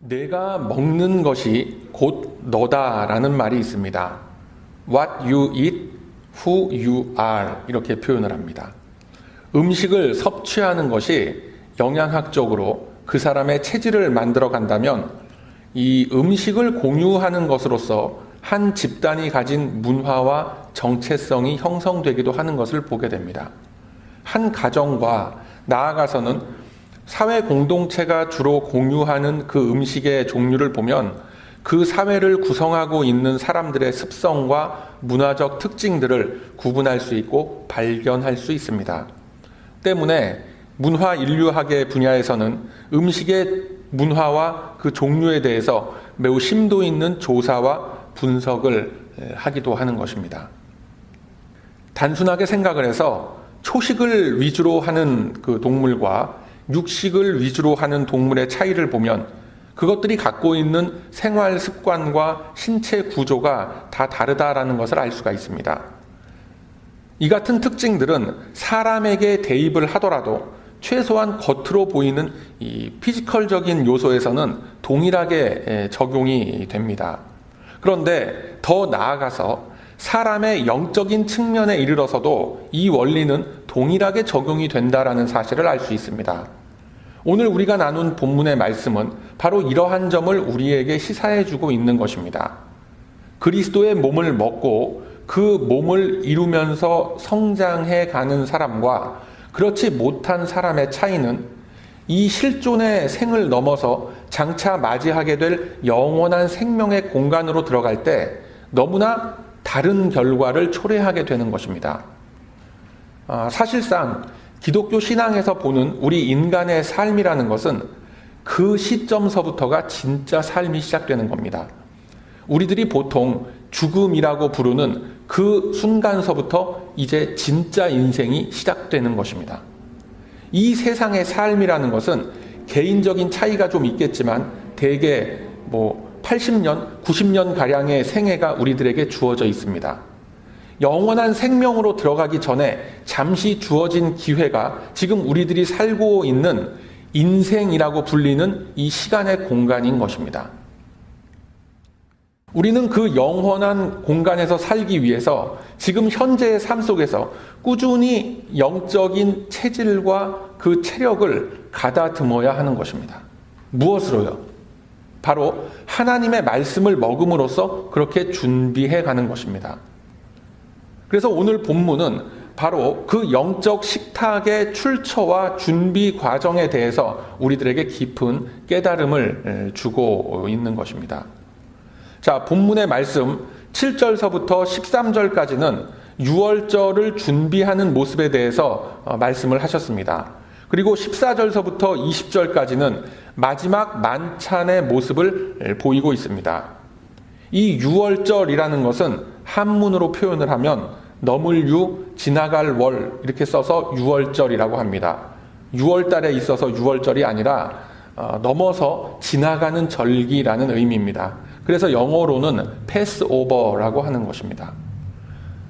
내가 먹는 것이 곧 너다라는 말이 있습니다. What you eat, who you are 이렇게 표현을 합니다. 음식을 섭취하는 것이 영양학적으로 그 사람의 체질을 만들어 간다면 이 음식을 공유하는 것으로서 한 집단이 가진 문화와 정체성이 형성되기도 하는 것을 보게 됩니다. 한 가정과 나아가서는 사회 공동체가 주로 공유하는 그 음식의 종류를 보면 그 사회를 구성하고 있는 사람들의 습성과 문화적 특징들을 구분할 수 있고 발견할 수 있습니다. 때문에 문화 인류학의 분야에서는 음식의 문화와 그 종류에 대해서 매우 심도 있는 조사와 분석을 하기도 하는 것입니다. 단순하게 생각을 해서 초식을 위주로 하는 그 동물과 육식을 위주로 하는 동물의 차이를 보면 그것들이 갖고 있는 생활 습관과 신체 구조가 다 다르다라는 것을 알 수가 있습니다. 이 같은 특징들은 사람에게 대입을 하더라도 최소한 겉으로 보이는 이 피지컬적인 요소에서는 동일하게 적용이 됩니다. 그런데 더 나아가서 사람의 영적인 측면에 이르러서도 이 원리는 동일하게 적용이 된다라는 사실을 알 수 있습니다. 오늘 우리가 나눈 본문의 말씀은 바로 이러한 점을 우리에게 시사해주고 있는 것입니다. 그리스도의 몸을 먹고 그 몸을 이루면서 성장해 가는 사람과 그렇지 못한 사람의 차이는 이 실존의 생을 넘어서 장차 맞이하게 될 영원한 생명의 공간으로 들어갈 때 너무나 다른 결과를 초래하게 되는 것입니다. 사실상 기독교 신앙에서 보는 우리 인간의 삶이라는 것은 그 시점서부터가 진짜 삶이 시작되는 겁니다. 우리들이 보통 죽음이라고 부르는 그 순간서부터 이제 진짜 인생이 시작되는 것입니다. 이 세상의 삶이라는 것은 개인적인 차이가 좀 있겠지만 대개 80년, 90년 가량의 생애가 우리들에게 주어져 있습니다. 영원한 생명으로 들어가기 전에 잠시 주어진 기회가 지금 우리들이 살고 있는 인생이라고 불리는 이 시간의 공간인 것입니다. 우리는 그 영원한 공간에서 살기 위해서 지금 현재의 삶 속에서 꾸준히 영적인 체질과 그 체력을 가다듬어야 하는 것입니다. 무엇으로요? 바로 하나님의 말씀을 먹음으로써 그렇게 준비해 가는 것입니다. 그래서 오늘 본문은 바로 그 영적 식탁의 출처와 준비 과정에 대해서 우리들에게 깊은 깨달음을 주고 있는 것입니다. 자, 본문의 말씀 7절서부터 13절까지는 유월절을 준비하는 모습에 대해서 말씀을 하셨습니다. 그리고 14절서부터 20절까지는 마지막 만찬의 모습을 보이고 있습니다. 이 유월절이라는 것은 한문으로 표현을 하면 넘을 유, 지나갈 월 이렇게 써서 유월절이라고 합니다. 6월달에 있어서 유월절이 아니라 넘어서 지나가는 절기라는 의미입니다. 그래서 영어로는 패스오버라고 하는 것입니다.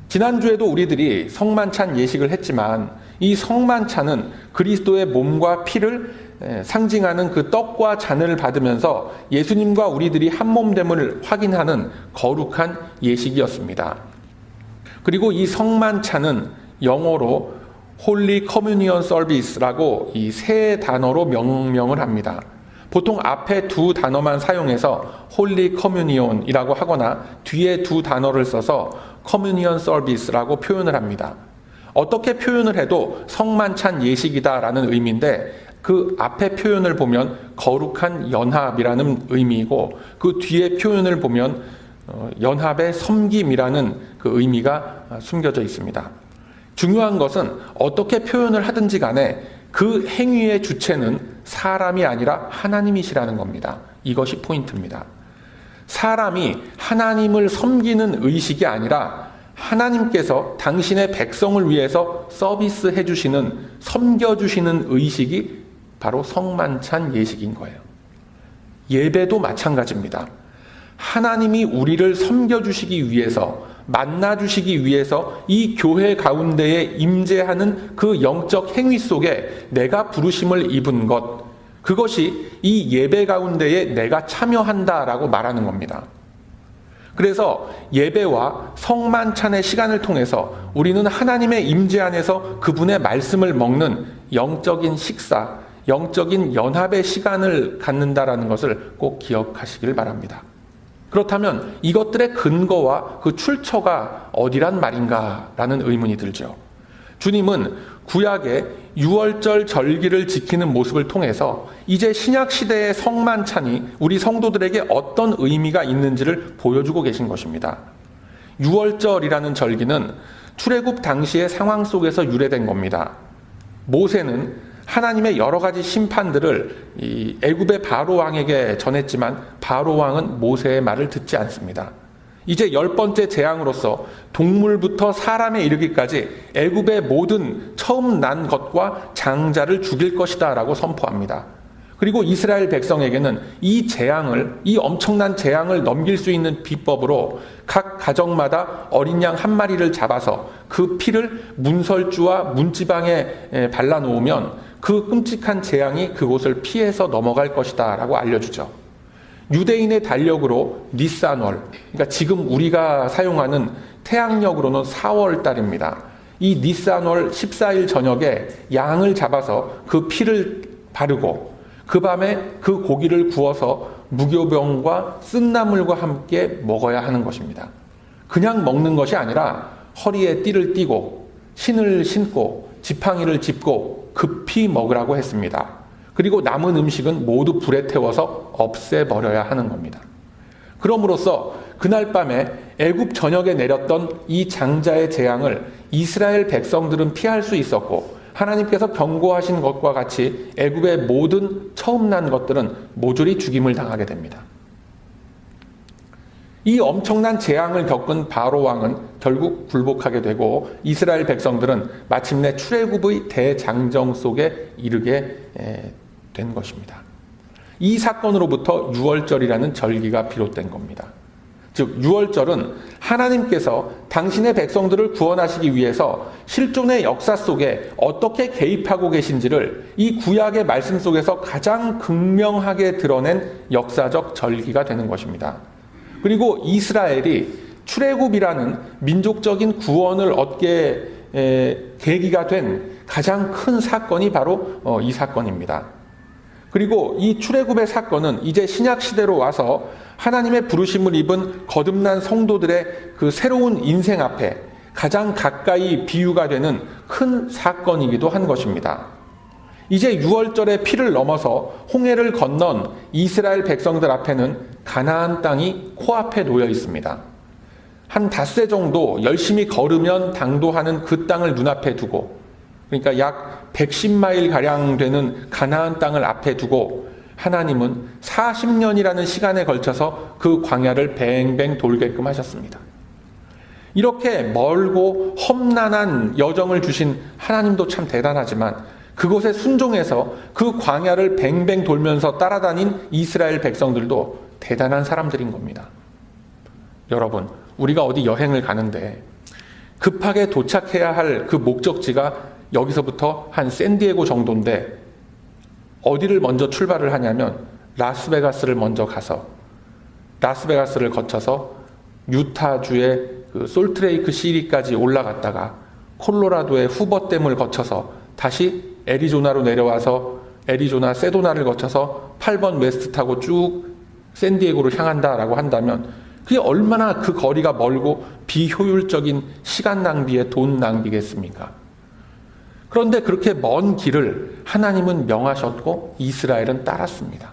지난주에도 우리들이 성만찬 예식을 했지만 이 성만찬은 그리스도의 몸과 피를 상징하는 그 떡과 잔을 받으면서 예수님과 우리들이 한 몸됨을 확인하는 거룩한 예식이었습니다. 그리고 이 성만찬은 영어로 Holy Communion Service라고 이 세 단어로 명명을 합니다. 보통 앞에 두 단어만 사용해서 Holy Communion이라고 하거나 뒤에 두 단어를 써서 Communion Service라고 표현을 합니다. 어떻게 표현을 해도 성만찬 예식이다라는 의미인데 그 앞에 표현을 보면 거룩한 연합이라는 의미이고 그 뒤에 표현을 보면 연합의 섬김이라는 그 의미가 숨겨져 있습니다. 중요한 것은 어떻게 표현을 하든지 간에 그 행위의 주체는 사람이 아니라 하나님이시라는 겁니다. 이것이 포인트입니다. 사람이 하나님을 섬기는 의식이 아니라 하나님께서 당신의 백성을 위해서 서비스해 주시는, 섬겨 주시는 의식이 바로 성만찬 예식인 거예요. 예배도 마찬가지입니다. 하나님이 우리를 섬겨 주시기 위해서, 만나 주시기 위해서 이 교회 가운데에 임재하는 그 영적 행위 속에 내가 부르심을 입은 것, 그것이 이 예배 가운데에 내가 참여한다라고 말하는 겁니다. 그래서 예배와 성만찬의 시간을 통해서 우리는 하나님의 임재 안에서 그분의 말씀을 먹는 영적인 식사, 영적인 연합의 시간을 갖는다라는 것을 꼭 기억하시길 바랍니다. 그렇다면 이것들의 근거와 그 출처가 어디란 말인가라는 의문이 들죠. 주님은 구약의 유월절 절기를 지키는 모습을 통해서 이제 신약시대의 성만찬이 우리 성도들에게 어떤 의미가 있는지를 보여주고 계신 것입니다. 유월절이라는 절기는 출애굽 당시의 상황 속에서 유래된 겁니다. 모세는 하나님의 여러 가지 심판들을 이 애굽의 바로 왕에게 전했지만 바로 왕은 모세의 말을 듣지 않습니다. 이제 10번째 재앙으로서 동물부터 사람에 이르기까지 애굽의 모든 처음 난 것과 장자를 죽일 것이다 라고 선포합니다. 그리고 이스라엘 백성에게는 이 엄청난 재앙을 넘길 수 있는 비법으로 각 가정마다 어린 양 한 마리를 잡아서 그 피를 문설주와 문지방에 발라놓으면 그 끔찍한 재앙이 그곳을 피해서 넘어갈 것이다 라고 알려주죠. 유대인의 달력으로 니산월, 그러니까 지금 우리가 사용하는 태양력으로는 4월 달입니다. 이 니산월 14일 저녁에 양을 잡아서 그 피를 바르고 그 밤에 그 고기를 구워서 무교병과 쓴나물과 함께 먹어야 하는 것입니다. 그냥 먹는 것이 아니라 허리에 띠를 띠고 신을 신고 지팡이를 짚고 급히 먹으라고 했습니다. 그리고 남은 음식은 모두 불에 태워서 없애버려야 하는 겁니다. 그럼으로써 그날 밤에 애굽 전역에 내렸던 이 장자의 재앙을 이스라엘 백성들은 피할 수 있었고 하나님께서 경고하신 것과 같이 애굽의 모든 처음 난 것들은 모조리 죽임을 당하게 됩니다. 이 엄청난 재앙을 겪은 바로 왕은 결국 굴복하게 되고 이스라엘 백성들은 마침내 출애굽의 대장정 속에 이르게 된 것입니다. 이 사건으로부터 유월절이라는 절기가 비롯된 겁니다. 즉 유월절은 하나님께서 당신의 백성들을 구원하시기 위해서 실존의 역사 속에 어떻게 개입하고 계신지를 이 구약의 말씀 속에서 가장 극명하게 드러낸 역사적 절기가 되는 것입니다. 그리고 이스라엘이 출애굽이라는 민족적인 구원을 얻게 계기가 된 가장 큰 사건이 바로 이 사건입니다. 그리고 이 출애굽의 사건은 이제 신약 시대로 와서 하나님의 부르심을 입은 거듭난 성도들의 그 새로운 인생 앞에 가장 가까이 비유가 되는 큰 사건이기도 한 것입니다. 이제 유월절의 피를 넘어서 홍해를 건넌 이스라엘 백성들 앞에는 가나안 땅이 코앞에 놓여 있습니다. 한 닷새 정도 열심히 걸으면 당도하는 그 땅을 눈앞에 두고, 그러니까 약 110마일가량 되는 가나안 땅을 앞에 두고 하나님은 40년이라는 시간에 걸쳐서 그 광야를 뱅뱅 돌게끔 하셨습니다. 이렇게 멀고 험난한 여정을 주신 하나님도 참 대단하지만 그곳에 순종해서 그 광야를 뱅뱅 돌면서 따라다닌 이스라엘 백성들도 대단한 사람들인 겁니다. 여러분, 우리가 어디 여행을 가는데 급하게 도착해야 할 그 목적지가 여기서부터 한 샌디에고 정도인데 어디를 먼저 출발을 하냐면 라스베가스를 먼저 가서 라스베가스를 거쳐서 유타주의 그 솔트레이크 시리까지 올라갔다가 콜로라도의 후버댐을 거쳐서 다시 애리조나로 내려와서 애리조나 세도나를 거쳐서 8번 웨스트 타고 쭉 샌디에고로 향한다라고 한다면 그게 얼마나 그 거리가 멀고 비효율적인 시간 낭비에 돈 낭비겠습니까? 그런데 그렇게 먼 길을 하나님은 명하셨고 이스라엘은 따랐습니다.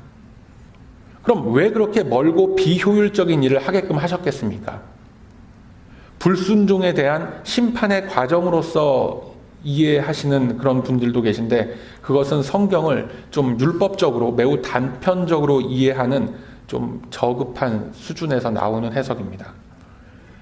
그럼 왜 그렇게 멀고 비효율적인 일을 하게끔 하셨겠습니까? 불순종에 대한 심판의 과정으로서 이해하시는 그런 분들도 계신데 그것은 성경을 좀 율법적으로 매우 단편적으로 이해하는 좀 저급한 수준에서 나오는 해석입니다.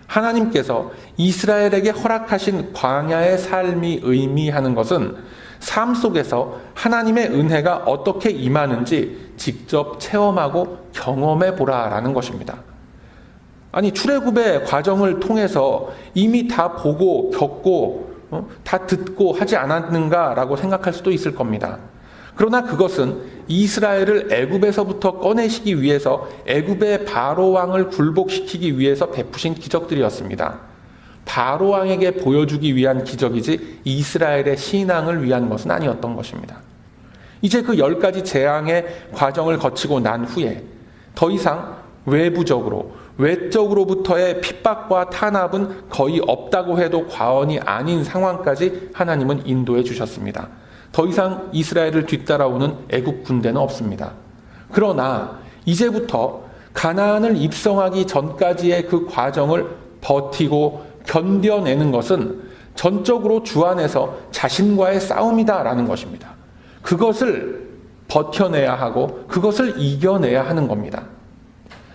하나님께서 이스라엘에게 허락하신 광야의 삶이 의미하는 것은 삶 속에서 하나님의 은혜가 어떻게 임하는지 직접 체험하고 경험해 보라라는 것입니다. 아니 출애굽의 과정을 통해서 이미 다 보고 겪고 다 듣고 하지 않았는가라고 생각할 수도 있을 겁니다. 그러나 그것은 이스라엘을 애굽에서부터 꺼내시기 위해서 애굽의 바로 왕을 굴복시키기 위해서 베푸신 기적들이었습니다. 바로 왕에게 보여주기 위한 기적이지 이스라엘의 신앙을 위한 것은 아니었던 것입니다. 이제 그 10가지 재앙의 과정을 거치고 난 후에 더 이상 외적으로부터의 핍박과 탄압은 거의 없다고 해도 과언이 아닌 상황까지 하나님은 인도해 주셨습니다. 더 이상 이스라엘을 뒤따라오는 애국 군대는 없습니다. 그러나 이제부터 가나안을 입성하기 전까지의 그 과정을 버티고 견뎌내는 것은 전적으로 주 안에서 자신과의 싸움이다라는 것입니다. 그것을 버텨내야 하고 그것을 이겨내야 하는 겁니다.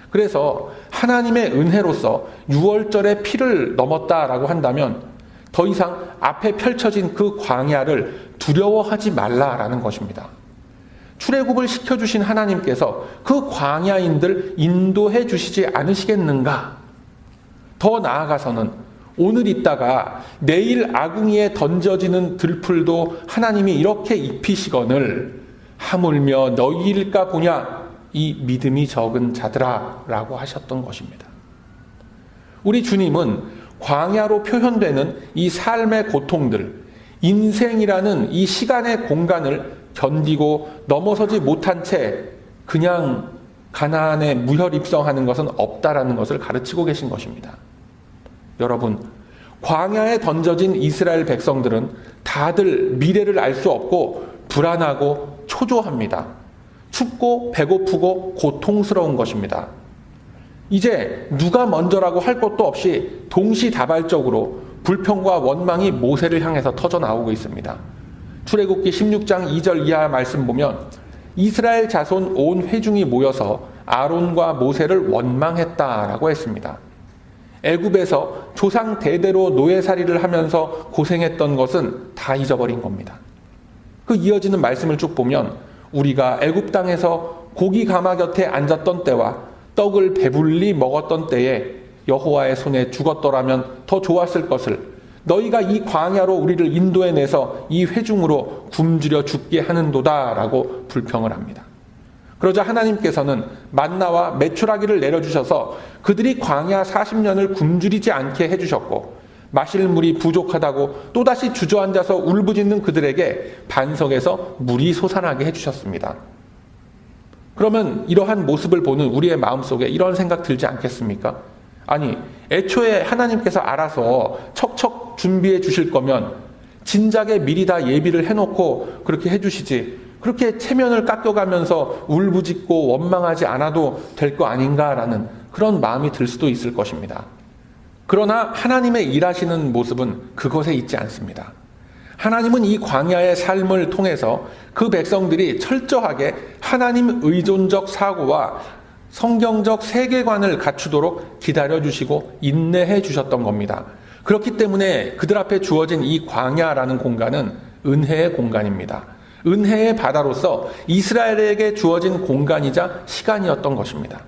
그래서 하나님의 은혜로서 6월절의 피를 넘었다라고 한다면 더 이상 앞에 펼쳐진 그 광야를 두려워하지 말라라는 것입니다. 출애굽을 시켜주신 하나님께서 그 광야인들 인도해 주시지 않으시겠는가? 더 나아가서는 오늘 있다가 내일 아궁이에 던져지는 들풀도 하나님이 이렇게 입히시거늘 하물며 너희일까 보냐 이 믿음이 적은 자들아 라고 하셨던 것입니다. 우리 주님은 광야로 표현되는 이 삶의 고통들, 인생이라는 이 시간의 공간을 견디고 넘어서지 못한 채 그냥 가나안에 무혈 입성하는 것은 없다라는 것을 가르치고 계신 것입니다. 여러분, 광야에 던져진 이스라엘 백성들은 다들 미래를 알 수 없고 불안하고 초조합니다. 춥고 배고프고 고통스러운 것입니다. 이제 누가 먼저라고 할 것도 없이 동시다발적으로 불평과 원망이 모세를 향해서 터져 나오고 있습니다. 출애굽기 16장 2절 이하 말씀 보면 이스라엘 자손 온 회중이 모여서 아론과 모세를 원망했다라고 했습니다. 애굽에서 조상 대대로 노예살이를 하면서 고생했던 것은 다 잊어버린 겁니다. 그 이어지는 말씀을 쭉 보면 우리가 애굽 땅에서 고기 가마 곁에 앉았던 때와 떡을 배불리 먹었던 때에 여호와의 손에 죽었더라면 더 좋았을 것을 너희가 이 광야로 우리를 인도해내서 이 회중으로 굶주려 죽게 하는도다라고 불평을 합니다. 그러자 하나님께서는 만나와 메추라기를 내려주셔서 그들이 광야 40년을 굶주리지 않게 해주셨고 마실 물이 부족하다고 또다시 주저앉아서 울부짖는 그들에게 반석에서 물이 솟아나게 해주셨습니다. 그러면 이러한 모습을 보는 우리의 마음속에 이런 생각 들지 않겠습니까? 아니, 애초에 하나님께서 알아서 척척 준비해 주실 거면 진작에 미리 다 예비를 해놓고 그렇게 해주시지 그렇게 체면을 깎여가면서 울부짖고 원망하지 않아도 될 거 아닌가라는 그런 마음이 들 수도 있을 것입니다. 그러나 하나님의 일하시는 모습은 그것에 있지 않습니다. 하나님은 이 광야의 삶을 통해서 그 백성들이 철저하게 하나님 의존적 사고와 성경적 세계관을 갖추도록 기다려주시고 인내해 주셨던 겁니다. 그렇기 때문에 그들 앞에 주어진 이 광야라는 공간은 은혜의 공간입니다. 은혜의 바다로서 이스라엘에게 주어진 공간이자 시간이었던 것입니다.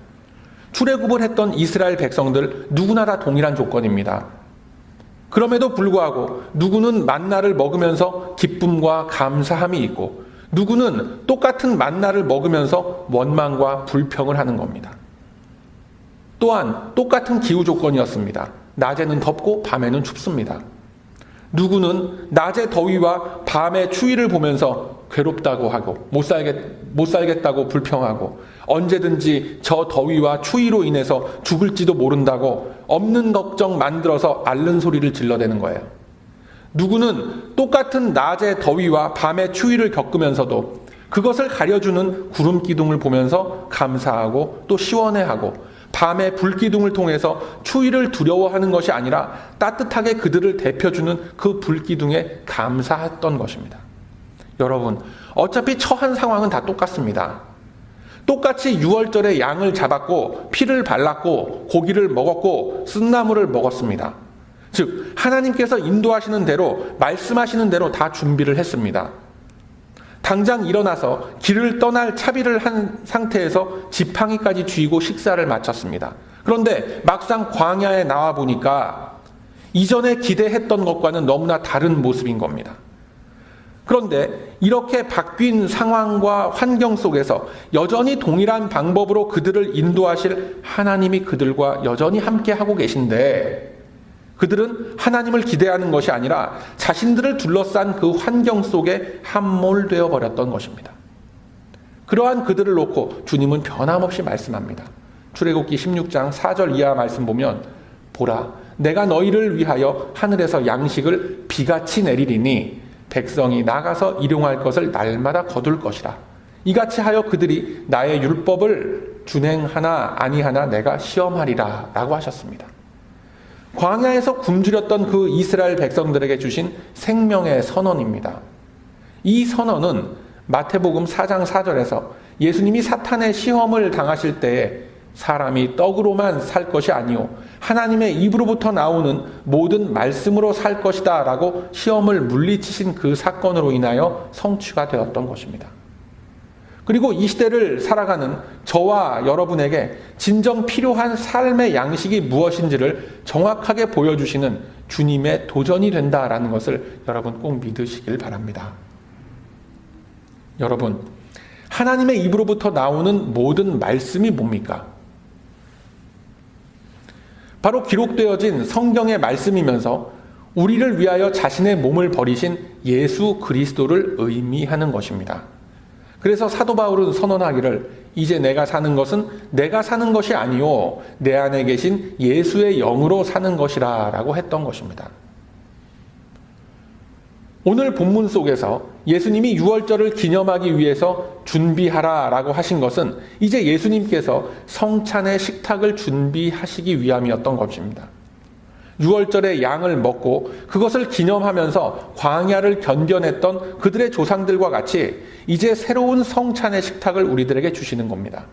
출애굽을 했던 이스라엘 백성들 누구나 다 동일한 조건입니다. 그럼에도 불구하고 누구는 만나를 먹으면서 기쁨과 감사함이 있고 누구는 똑같은 만나를 먹으면서 원망과 불평을 하는 겁니다. 또한 똑같은 기후 조건이었습니다. 낮에는 덥고 밤에는 춥습니다. 누구는 낮의 더위와 밤의 추위를 보면서 괴롭다고 하고 못 살겠다고 불평하고 언제든지 저 더위와 추위로 인해서 죽을지도 모른다고 없는 걱정 만들어서 앓는 소리를 질러대는 거예요. 누구는 똑같은 낮의 더위와 밤의 추위를 겪으면서도 그것을 가려주는 구름 기둥을 보면서 감사하고 또 시원해하고 밤의 불기둥을 통해서 추위를 두려워하는 것이 아니라 따뜻하게 그들을 데펴주는 그 불기둥에 감사했던 것입니다. 여러분, 어차피 처한 상황은 다 똑같습니다. 똑같이 6월절에 양을 잡았고 피를 발랐고 고기를 먹었고 쓴나물을 먹었습니다. 즉 하나님께서 인도하시는 대로 말씀하시는 대로 다 준비를 했습니다. 당장 일어나서 길을 떠날 차비를 한 상태에서 지팡이까지 쥐고 식사를 마쳤습니다. 그런데 막상 광야에 나와 보니까 이전에 기대했던 것과는 너무나 다른 모습인 겁니다. 그런데 이렇게 바뀐 상황과 환경 속에서 여전히 동일한 방법으로 그들을 인도하실 하나님이 그들과 여전히 함께 하고 계신데, 그들은 하나님을 기대하는 것이 아니라 자신들을 둘러싼 그 환경 속에 함몰되어 버렸던 것입니다. 그러한 그들을 놓고 주님은 변함없이 말씀합니다. 출애굽기 16장 4절 이하 말씀 보면, 보라, 내가 너희를 위하여 하늘에서 양식을 비같이 내리리니 백성이 나가서 일용할 것을 날마다 거둘 것이라. 이같이 하여 그들이 나의 율법을 준행하나 아니하나 내가 시험하리라 라고 하셨습니다. 광야에서 굶주렸던 그 이스라엘 백성들에게 주신 생명의 선언입니다. 이 선언은 마태복음 4장 4절에서 예수님이 사탄의 시험을 당하실 때에 사람이 떡으로만 살 것이 아니요 하나님의 입으로부터 나오는 모든 말씀으로 살 것이다 라고 시험을 물리치신 그 사건으로 인하여 성취가 되었던 것입니다. 그리고 이 시대를 살아가는 저와 여러분에게 진정 필요한 삶의 양식이 무엇인지를 정확하게 보여주시는 주님의 도전이 된다라는 것을 여러분 꼭 믿으시길 바랍니다. 여러분, 하나님의 입으로부터 나오는 모든 말씀이 뭡니까? 바로 기록되어진 성경의 말씀이면서 우리를 위하여 자신의 몸을 버리신 예수 그리스도를 의미하는 것입니다. 그래서 사도 바울은 선언하기를 이제 내가 사는 것은 내가 사는 것이 아니요 내 안에 계신 예수의 영으로 사는 것이라 라고 했던 것입니다. 오늘 본문 속에서 예수님이 유월절을 기념하기 위해서 준비하라 라고 하신 것은 이제 예수님께서 성찬의 식탁을 준비하시기 위함이었던 것입니다. 유월절에 양을 먹고 그것을 기념하면서 광야를 견뎌냈던 그들의 조상들과 같이 이제 새로운 성찬의 식탁을 우리들에게 주시는 겁니다.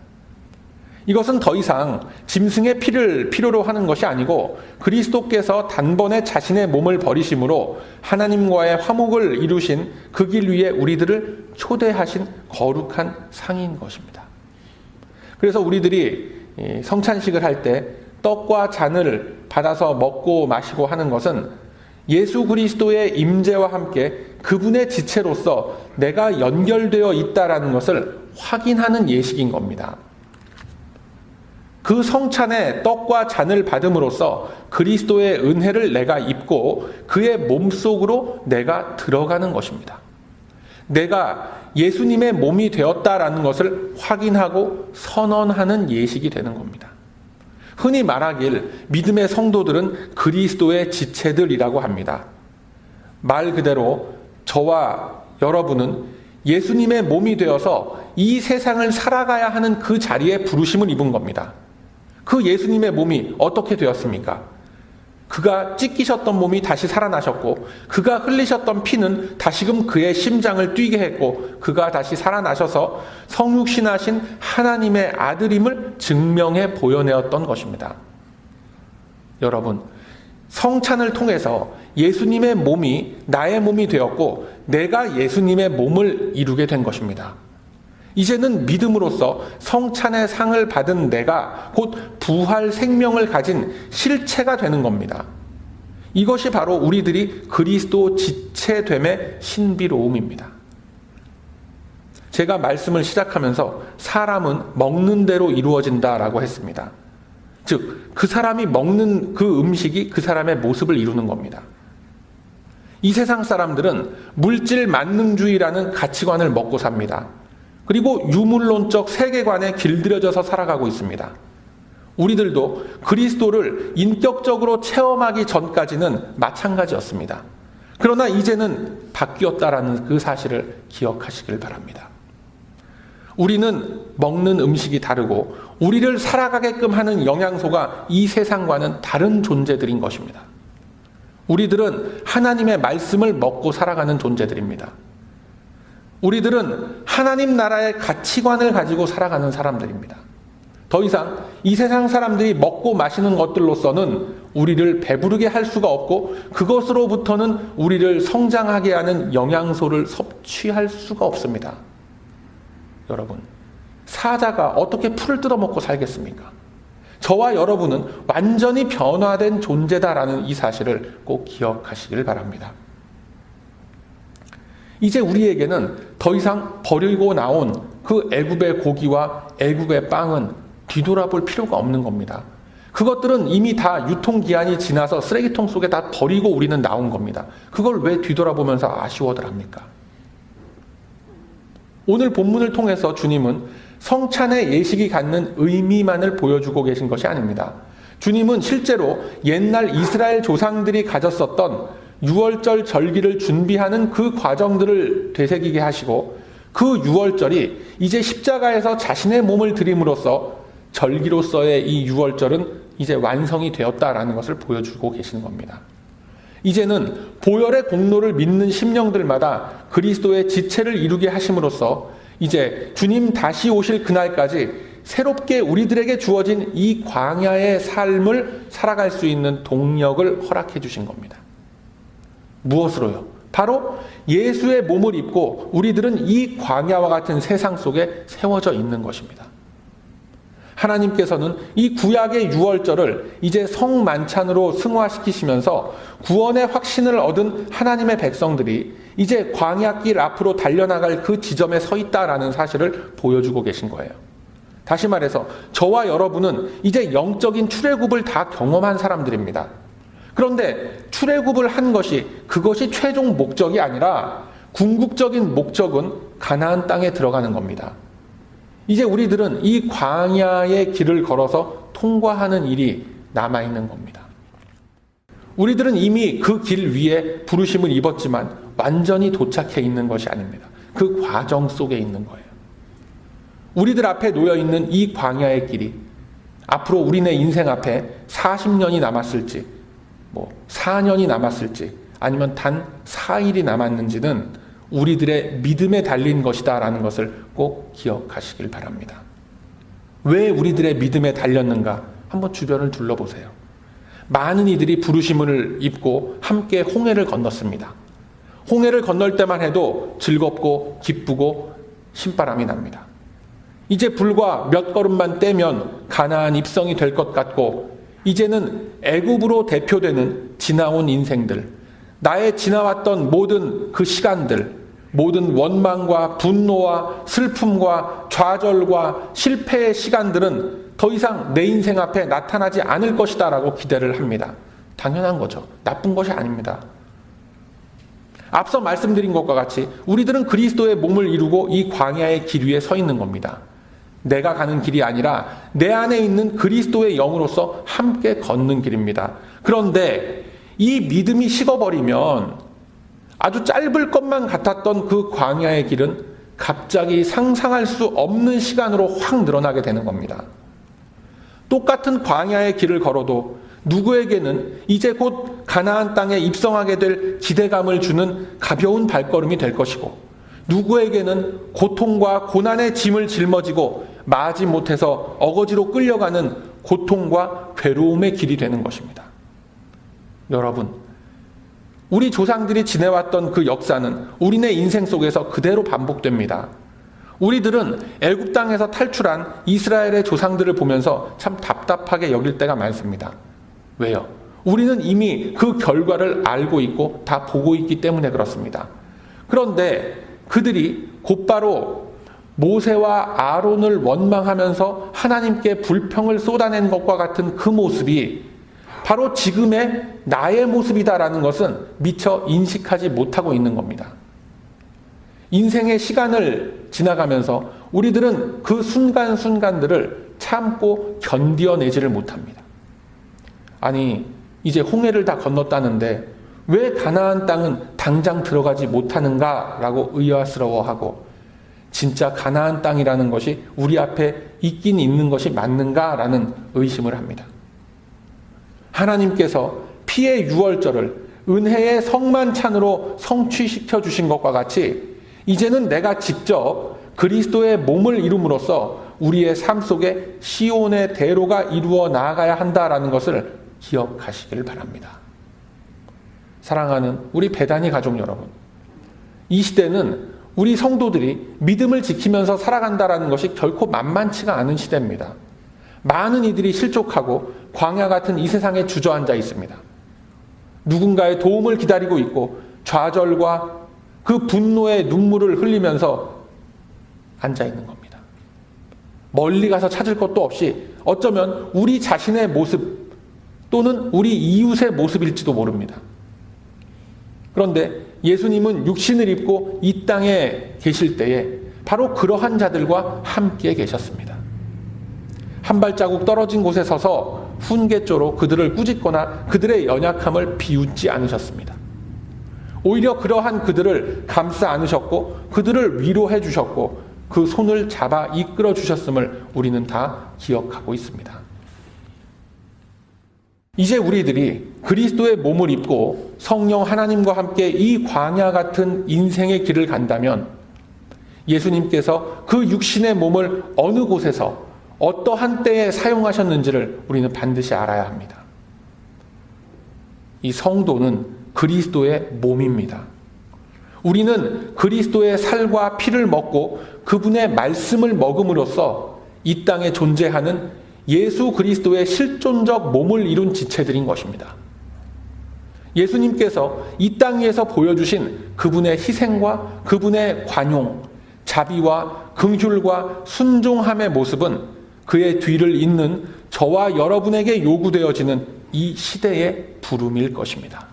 이것은 더 이상 짐승의 피를 필요로 하는 것이 아니고 그리스도께서 단번에 자신의 몸을 버리심으로 하나님과의 화목을 이루신 그 길 위에 우리들을 초대하신 거룩한 상인 것입니다. 그래서 우리들이 성찬식을 할 때 떡과 잔을 받아서 먹고 마시고 하는 것은 예수 그리스도의 임재와 함께 그분의 지체로서 내가 연결되어 있다라는 것을 확인하는 예식인 겁니다. 그 성찬에 떡과 잔을 받음으로써 그리스도의 은혜를 내가 입고 그의 몸속으로 내가 들어가는 것입니다. 내가 예수님의 몸이 되었다라는 것을 확인하고 선언하는 예식이 되는 겁니다. 흔히 말하길 믿음의 성도들은 그리스도의 지체들이라고 합니다. 말 그대로 저와 여러분은 예수님의 몸이 되어서 이 세상을 살아가야 하는 그 자리에 부르심을 입은 겁니다. 그 예수님의 몸이 어떻게 되었습니까? 그가 찢기셨던 몸이 다시 살아나셨고 그가 흘리셨던 피는 다시금 그의 심장을 뛰게 했고 그가 다시 살아나셔서 성육신하신 하나님의 아들임을 증명해 보여내었던 것입니다. 여러분, 성찬을 통해서 예수님의 몸이 나의 몸이 되었고 내가 예수님의 몸을 이루게 된 것입니다. 이제는 믿음으로써 성찬의 상을 받은 내가 곧 부활 생명을 가진 실체가 되는 겁니다. 이것이 바로 우리들이 그리스도 지체됨의 신비로움입니다. 제가 말씀을 시작하면서 사람은 먹는 대로 이루어진다라고 했습니다. 즉, 그 사람이 먹는 그 음식이 그 사람의 모습을 이루는 겁니다. 이 세상 사람들은 물질 만능주의라는 가치관을 먹고 삽니다. 그리고 유물론적 세계관에 길들여져서 살아가고 있습니다. 우리들도 그리스도를 인격적으로 체험하기 전까지는 마찬가지였습니다. 그러나 이제는 바뀌었다라는 그 사실을 기억하시길 바랍니다. 우리는 먹는 음식이 다르고 우리를 살아가게끔 하는 영양소가 이 세상과는 다른 존재들인 것입니다. 우리들은 하나님의 말씀을 먹고 살아가는 존재들입니다. 우리들은 하나님 나라의 가치관을 가지고 살아가는 사람들입니다. 더 이상 이 세상 사람들이 먹고 마시는 것들로서는 우리를 배부르게 할 수가 없고 그것으로부터는 우리를 성장하게 하는 영양소를 섭취할 수가 없습니다. 여러분, 사자가 어떻게 풀을 뜯어먹고 살겠습니까? 저와 여러분은 완전히 변화된 존재다라는 이 사실을 꼭 기억하시길 바랍니다. 이제 우리에게는 더 이상 버리고 나온 그 애굽의 고기와 애굽의 빵은 뒤돌아볼 필요가 없는 겁니다. 그것들은 이미 다 유통기한이 지나서 쓰레기통 속에 다 버리고 우리는 나온 겁니다. 그걸 왜 뒤돌아보면서 아쉬워들 합니까? 오늘 본문을 통해서 주님은 성찬의 예식이 갖는 의미만을 보여주고 계신 것이 아닙니다. 주님은 실제로 옛날 이스라엘 조상들이 가졌었던 유월절 절기를 준비하는 그 과정들을 되새기게 하시고 그 유월절이 이제 십자가에서 자신의 몸을 드림으로써 절기로서의 이 유월절은 이제 완성이 되었다라는 것을 보여주고 계시는 겁니다. 이제는 보혈의 공로를 믿는 심령들마다 그리스도의 지체를 이루게 하심으로써 이제 주님 다시 오실 그날까지 새롭게 우리들에게 주어진 이 광야의 삶을 살아갈 수 있는 동력을 허락해 주신 겁니다. 무엇으로요? 바로 예수의 몸을 입고 우리들은 이 광야와 같은 세상 속에 세워져 있는 것입니다. 하나님께서는 이 구약의 유월절을 이제 성만찬으로 승화시키시면서 구원의 확신을 얻은 하나님의 백성들이 이제 광야길 앞으로 달려나갈 그 지점에 서 있다라는 사실을 보여주고 계신 거예요. 다시 말해서 저와 여러분은 이제 영적인 출애굽을 다 경험한 사람들입니다. 그런데 출애굽을 한 것이 그것이 최종 목적이 아니라 궁극적인 목적은 가나안 땅에 들어가는 겁니다. 이제 우리들은 이 광야의 길을 걸어서 통과하는 일이 남아있는 겁니다. 우리들은 이미 그 길 위에 부르심을 입었지만 완전히 도착해 있는 것이 아닙니다. 그 과정 속에 있는 거예요. 우리들 앞에 놓여있는 이 광야의 길이 앞으로 우리네 인생 앞에 40년이 남았을지 4년이 남았을지 아니면 단 4일이 남았는지는 우리들의 믿음에 달린 것이다 라는 것을 꼭 기억하시길 바랍니다. 왜 우리들의 믿음에 달렸는가? 한번 주변을 둘러보세요. 많은 이들이 부르심을 입고 함께 홍해를 건넜습니다. 홍해를 건널 때만 해도 즐겁고 기쁘고 신바람이 납니다. 이제 불과 몇 걸음만 떼면 가나안 입성이 될 것 같고 이제는 애굽으로 대표되는 지나온 인생들, 나의 지나왔던 모든 그 시간들, 모든 원망과 분노와 슬픔과 좌절과 실패의 시간들은 더 이상 내 인생 앞에 나타나지 않을 것이다 라고 기대를 합니다. 당연한 거죠. 나쁜 것이 아닙니다. 앞서 말씀드린 것과 같이 우리들은 그리스도의 몸을 이루고 이 광야의 길 위에 서 있는 겁니다. 내가 가는 길이 아니라 내 안에 있는 그리스도의 영으로서 함께 걷는 길입니다. 그런데 이 믿음이 식어버리면 아주 짧을 것만 같았던 그 광야의 길은 갑자기 상상할 수 없는 시간으로 확 늘어나게 되는 겁니다. 똑같은 광야의 길을 걸어도 누구에게는 이제 곧 가나안 땅에 입성하게 될 기대감을 주는 가벼운 발걸음이 될 것이고 누구에게는 고통과 고난의 짐을 짊어지고 마지 못해서 어거지로 끌려가는 고통과 괴로움의 길이 되는 것입니다. 여러분, 우리 조상들이 지내왔던 그 역사는 우리네 인생 속에서 그대로 반복됩니다. 우리들은 애굽 땅에서 탈출한 이스라엘의 조상들을 보면서 참 답답하게 여길 때가 많습니다. 왜요? 우리는 이미 그 결과를 알고 있고 다 보고 있기 때문에 그렇습니다. 그런데 그들이 곧바로 모세와 아론을 원망하면서 하나님께 불평을 쏟아낸 것과 같은 그 모습이 바로 지금의 나의 모습이다라는 것은 미처 인식하지 못하고 있는 겁니다. 인생의 시간을 지나가면서 우리들은 그 순간순간들을 참고 견뎌내지를 못합니다. 아니, 이제 홍해를 다 건넜다는데 왜 가나안 땅은 당장 들어가지 못하는가라고 의아스러워하고 진짜 가나안 땅이라는 것이 우리 앞에 있긴 있는 것이 맞는가라는 의심을 합니다. 하나님께서 피의 유월절을 은혜의 성만찬으로 성취시켜 주신 것과 같이 이제는 내가 직접 그리스도의 몸을 이룸으로써 우리의 삶 속에 시온의 대로가 이루어 나아가야 한다라는 것을 기억하시길 바랍니다. 사랑하는 우리 배단위 가족 여러분, 이 시대는 우리 성도들이 믿음을 지키면서 살아간다라는 것이 결코 만만치가 않은 시대입니다. 많은 이들이 실족하고 광야 같은 이 세상에 주저앉아 있습니다. 누군가의 도움을 기다리고 있고 좌절과 그 분노의 눈물을 흘리면서 앉아 있는 겁니다. 멀리 가서 찾을 것도 없이 어쩌면 우리 자신의 모습 또는 우리 이웃의 모습일지도 모릅니다. 그런데 예수님은 육신을 입고 이 땅에 계실 때에 바로 그러한 자들과 함께 계셨습니다. 한 발자국 떨어진 곳에 서서 훈계조로 그들을 꾸짖거나 그들의 연약함을 비웃지 않으셨습니다. 오히려 그러한 그들을 감싸 안으셨고 그들을 위로해 주셨고 그 손을 잡아 이끌어 주셨음을 우리는 다 기억하고 있습니다. 이제 우리들이 그리스도의 몸을 입고 성령 하나님과 함께 이 광야 같은 인생의 길을 간다면 예수님께서 그 육신의 몸을 어느 곳에서 어떠한 때에 사용하셨는지를 우리는 반드시 알아야 합니다. 이 성도는 그리스도의 몸입니다. 우리는 그리스도의 살과 피를 먹고 그분의 말씀을 먹음으로써 이 땅에 존재하는 예수 그리스도의 실존적 몸을 이룬 지체들인 것입니다. 예수님께서 이 땅 위에서 보여주신 그분의 희생과 그분의 관용, 자비와 긍휼과 순종함의 모습은 그의 뒤를 잇는 저와 여러분에게 요구되어지는 이 시대의 부름일 것입니다.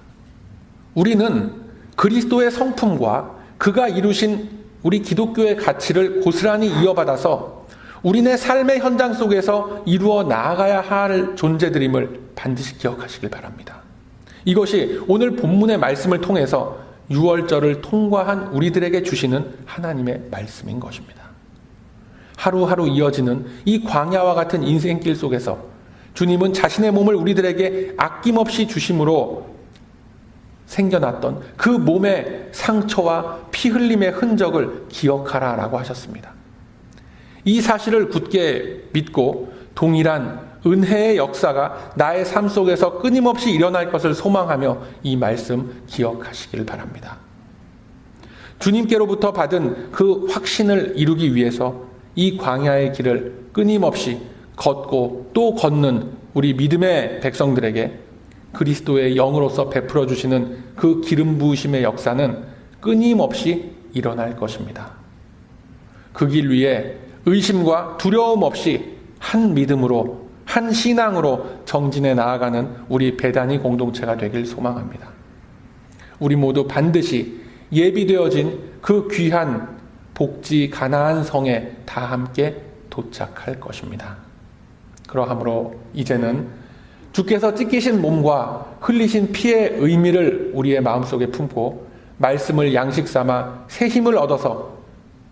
우리는 그리스도의 성품과 그가 이루신 우리 기독교의 가치를 고스란히 이어받아서 우리네 삶의 현장 속에서 이루어 나아가야 할 존재들임을 반드시 기억하시길 바랍니다. 이것이 오늘 본문의 말씀을 통해서 유월절을 통과한 우리들에게 주시는 하나님의 말씀인 것입니다. 하루하루 이어지는 이 광야와 같은 인생길 속에서 주님은 자신의 몸을 우리들에게 아낌없이 주심으로 생겨났던 그 몸의 상처와 피 흘림의 흔적을 기억하라라고 하셨습니다. 이 사실을 굳게 믿고 동일한 은혜의 역사가 나의 삶 속에서 끊임없이 일어날 것을 소망하며 이 말씀 기억하시길 바랍니다. 주님께로부터 받은 그 확신을 이루기 위해서 이 광야의 길을 끊임없이 걷고 또 걷는 우리 믿음의 백성들에게 그리스도의 영으로서 베풀어 주시는 그 기름 부으심의 역사는 끊임없이 일어날 것입니다. 그 길 위에 의심과 두려움 없이 한 믿음으로 한 신앙으로 정진해 나아가는 우리 배단위 공동체가 되길 소망합니다. 우리 모두 반드시 예비되어진 그 귀한 복지 가나안 성에 다 함께 도착할 것입니다. 그러하므로 이제는 주께서 찢기신 몸과 흘리신 피의 의미를 우리의 마음속에 품고 말씀을 양식 삼아 새 힘을 얻어서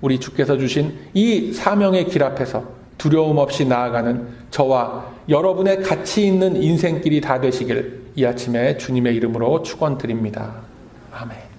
우리 주께서 주신 이 사명의 길 앞에서 두려움 없이 나아가는 저와 여러분의 가치 있는 인생길이 다 되시길 이 아침에 주님의 이름으로 축원드립니다. 아멘.